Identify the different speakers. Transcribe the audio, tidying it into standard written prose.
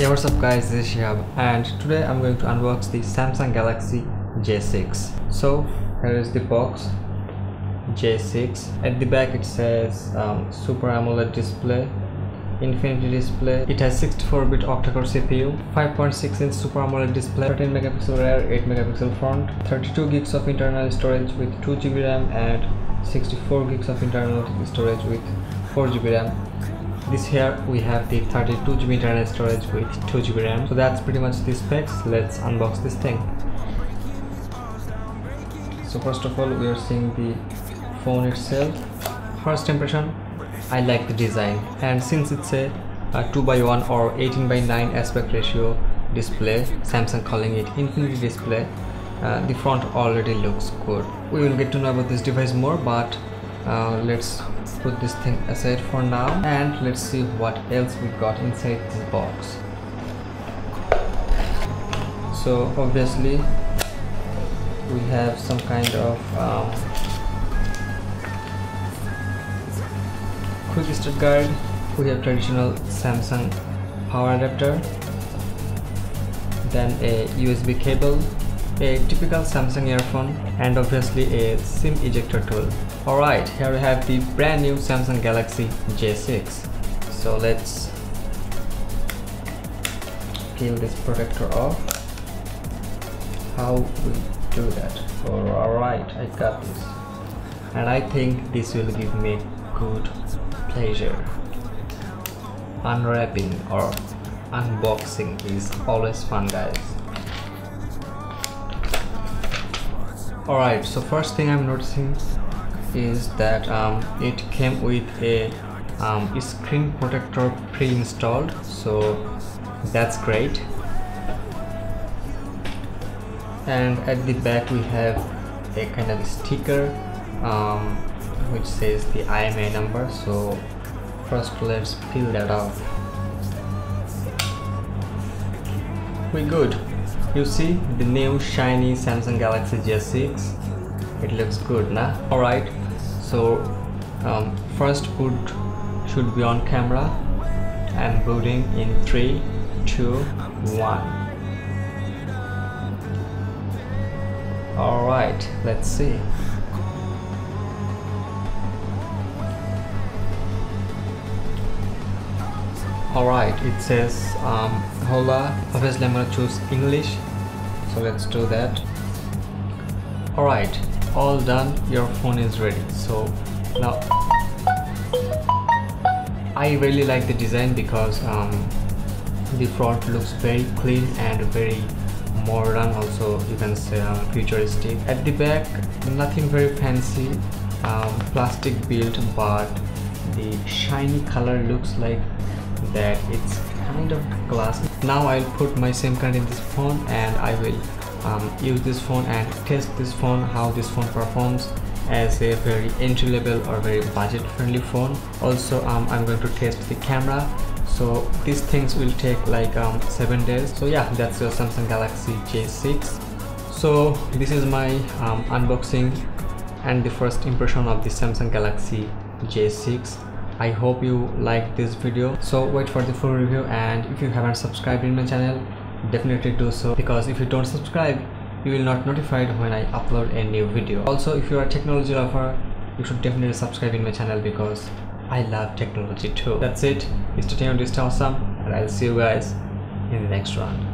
Speaker 1: Hey, what's up guys, this is Shihab and today I'm going to unbox the Samsung Galaxy J6. So here is the box, J6. At the back it says Super AMOLED display, Infinity display. It has 64-bit octa-core CPU, 5.6-inch Super AMOLED display, 13 megapixel rear, 8 megapixel front, 32 gigs of internal storage with 2 GB RAM and 64 gigs of internal storage with 4 GB RAM. This here we have the 32 GB internal storage with 2 GB RAM. So that's pretty much the specs. Let's unbox this thing. So first of all, we are seeing the phone itself. First impression, I like the design, and since it's a 2:1 or 18:9 aspect ratio display, Samsung calling it Infinity display, the front already looks good. We will get to know about this device more, but let's put this thing aside for now and let's see what else we got inside this box. So obviously we have some kind of quick start guide. We have traditional Samsung power adapter, then a USB cable, a typical Samsung earphone, and obviously a SIM ejector tool. Alright, here we have the brand new Samsung Galaxy J6. So let's peel this protector off. How we do that? Alright, I got this, and I think this will give me good pleasure. Unwrapping or unboxing is always fun, guys. Alright, so first thing I'm noticing is that it came with a screen protector pre-installed, so that's great. And at the back we have a kind of sticker which says the IMEI number. So first let's peel that off. We good. You see the new shiny Samsung Galaxy J6. It looks good, nah? Alright, so first boot should be on camera, and booting in 3, 2, 1. Alright, let's see. Alright, it says hola. Obviously I'm gonna choose English, so let's do that. Alright, all done, your phone is ready. So now I really like the design because the front looks very clean and very modern, also you can say futuristic. At the back, nothing very fancy, plastic built, but the shiny color looks like that it's kind of glass. Now I'll put my SIM card in this phone and I will use this phone and test this phone, how this phone performs as a very entry level or very budget friendly phone. Also I'm going to test the camera, so these things will take like 7 days. So yeah, that's your Samsung Galaxy J6. So this is my unboxing and the first impression of the Samsung Galaxy J6. I hope you like this video, so wait for the full review, and if you haven't subscribed in my channel, definitely do so, because if you don't subscribe you will not notified when I upload a new video. Also, if you are a technology lover, you should definitely subscribe in my channel because I love technology too. That's it, stay tuned, stay awesome, and I'll see you guys in the next round.